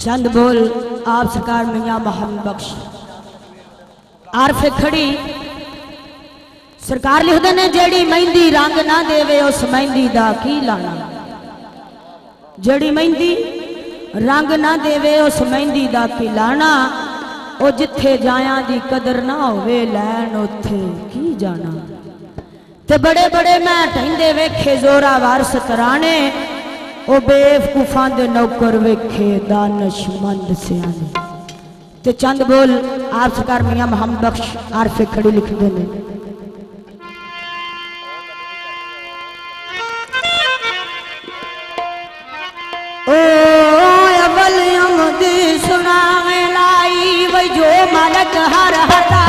चंद बोल आप सरकार मियां मोहम्मद बख्श आरफे खड़ी सरकार लिखते ने जेड़ी मेहंदी रंग ना देवे उस मेहंदी दा की लाना। जेड़ी मेहंदी रंग ना देवे उस मेहंदी दा की लाना। ओ जिथे जाया दी कदर ना होवे लैन उथे की जाना। ते बड़े बड़े मैं टेंदे वेखे जोरावर सतराने ओ बेवकूफां दे नौकर वेखे दानशमंद सियाने। ते चंद बोल आप सरकार मियां मोहम्मद बख्श आरफे खड़ी लिखते ने ओ अवल अमदी सुनावे लाई वही जो मालक हर हटा।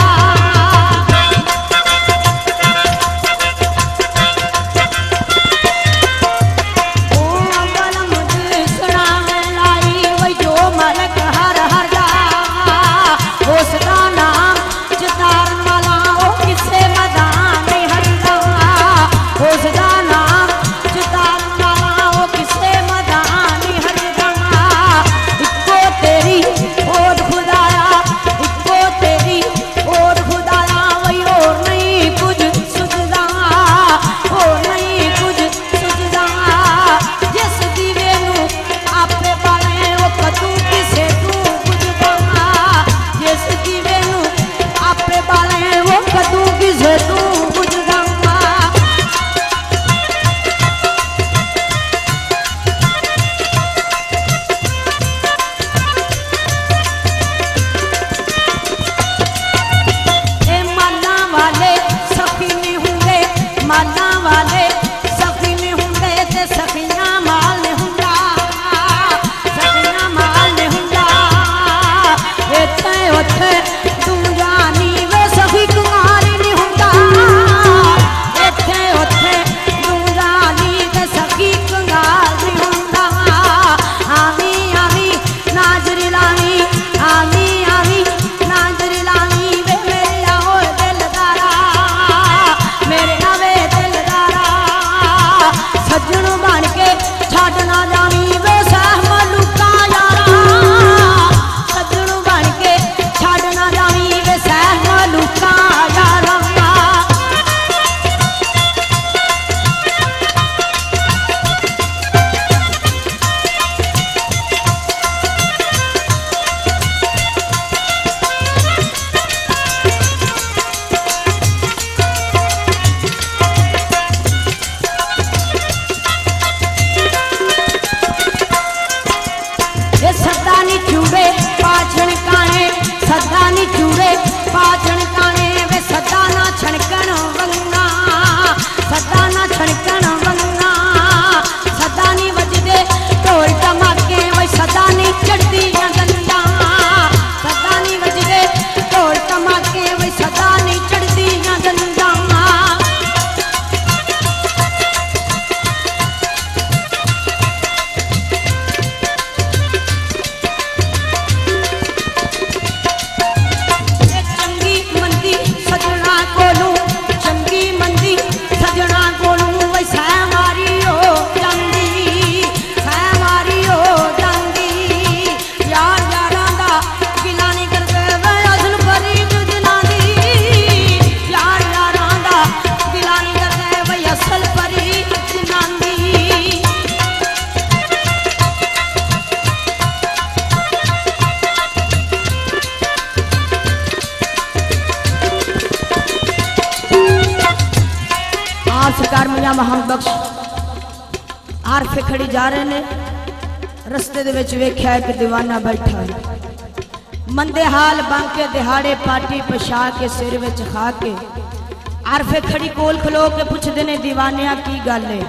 सरकार मियां मोहम्मद बख्श आरफे खड़ी जा रहे ने रस्ते दे विच वेख्या एक दीवाना बैठा है मंदे हाल बांके दिहाड़े पार्टी पछा के सिर विच खा के आरफे खड़ी कोल खलो के पुछदे ने दीवानिया की गल है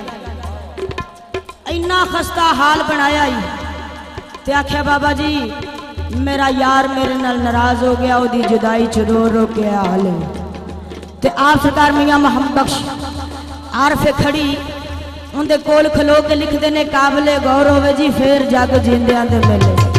इन्ना खस्ता हाल बनाया ही ते आख्या बाबा जी मेरा यार मेरे नाल नाराज हो गया ओदी जुदाई च रो रो के हाल है। ते आप सरकार मियां मोहम्मद बख्श आरफे खड़ी उनके कोल खलो के लिखते ने काबले गौर होवे जी फिर जग जिंदियां दे मेले।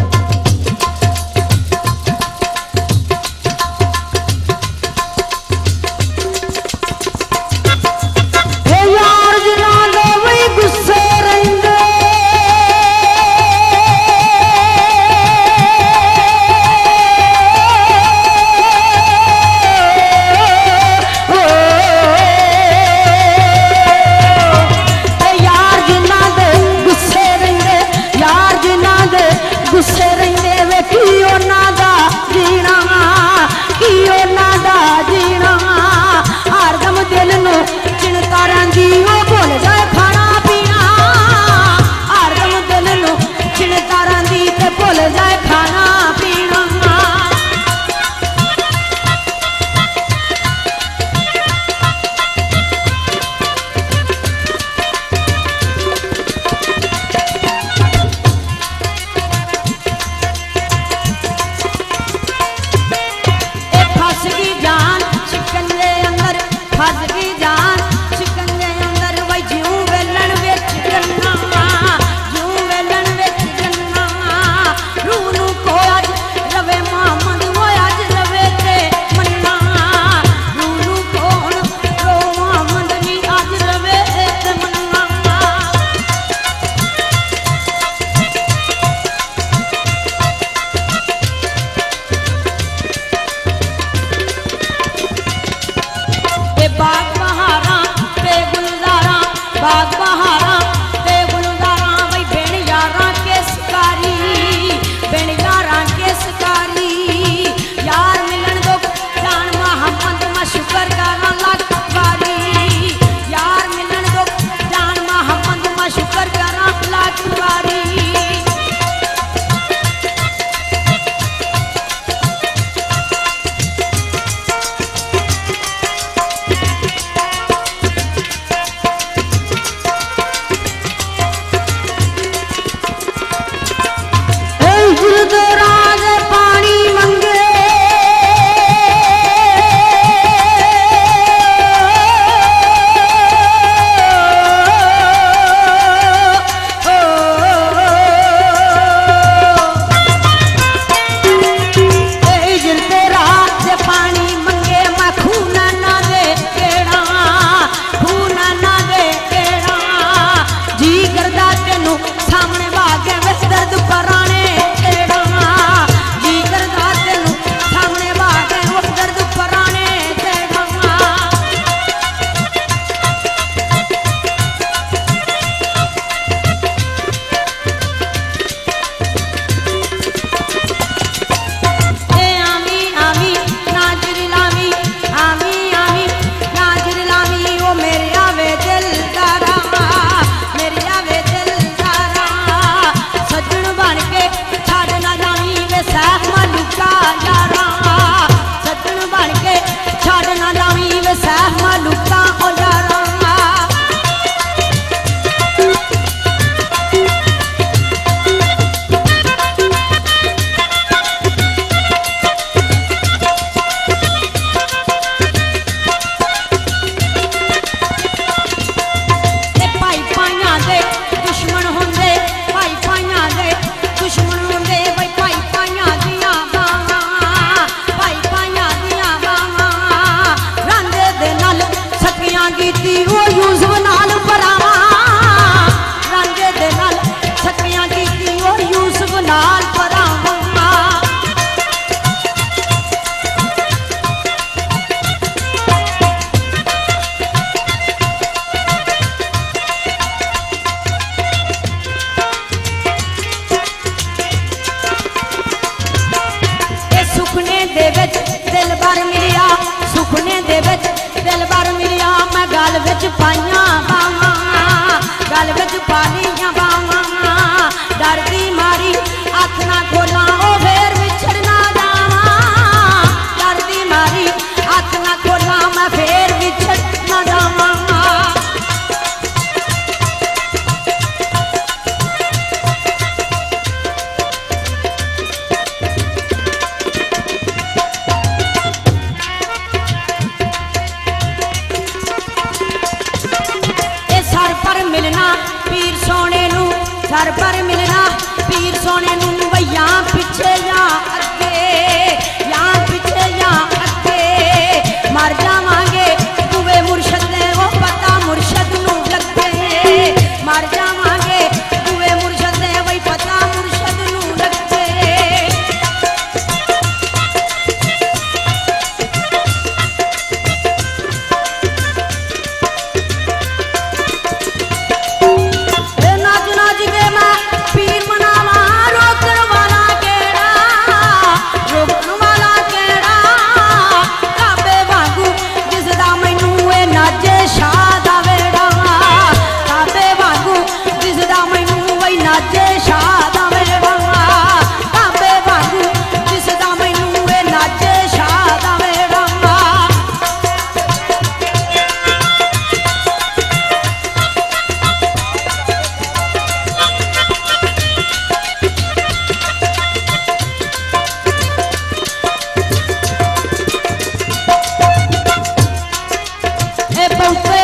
फस गई जान शिकंजे अंदर वही ज्यों वेलन विच गन्ना ज्यों वेलन विच गन्ना रूह नूं को अज रवे मोहम्मद वो अज रवे ते मन्ना रूह नूं कौन रो मोहम्मद नी अज रवे ते मन्ना बाग बहारा ते गुलजारा बाग बहारा ते गुलजारा वही बेण यारा के शिकारी बेण यारा के शिकारी यार मिलन दो जान मोहम्मद मा शुक्र करा लाख बारी यार मिलन दो जान मोहम्मद मा शुक्र करा लाख बारी राज पानी मंगे राज पानी मंगे मैं खून ना दे केड़ा खून ना दे केड़ा जी करदा तेनू सामने भागे वे दर्द पराने दिल भर मिलिया सुखने दे विच दिल भर मिलिया मैं गल विच पाइयां बावां गल विच पा लियां बावां डरदी मारी अख ना खोलां ओ फेर विछड़ ना जावां डरदी मारी अख ना खोलां मैं फेर विछड़ ना जावां मिलना पीर सोने नू सर पर मिलना पीर सोने नू भैया पिछे या अगे या पिछे या अगे मर जावांगे तुवे मुर्शद ने वो पता मुर्शद नू लगे मर जावांगे तुवे मुर्शद ने वही पता मुर्शद नू लगे पीर मनावा रोकण वाला केड़ा पौते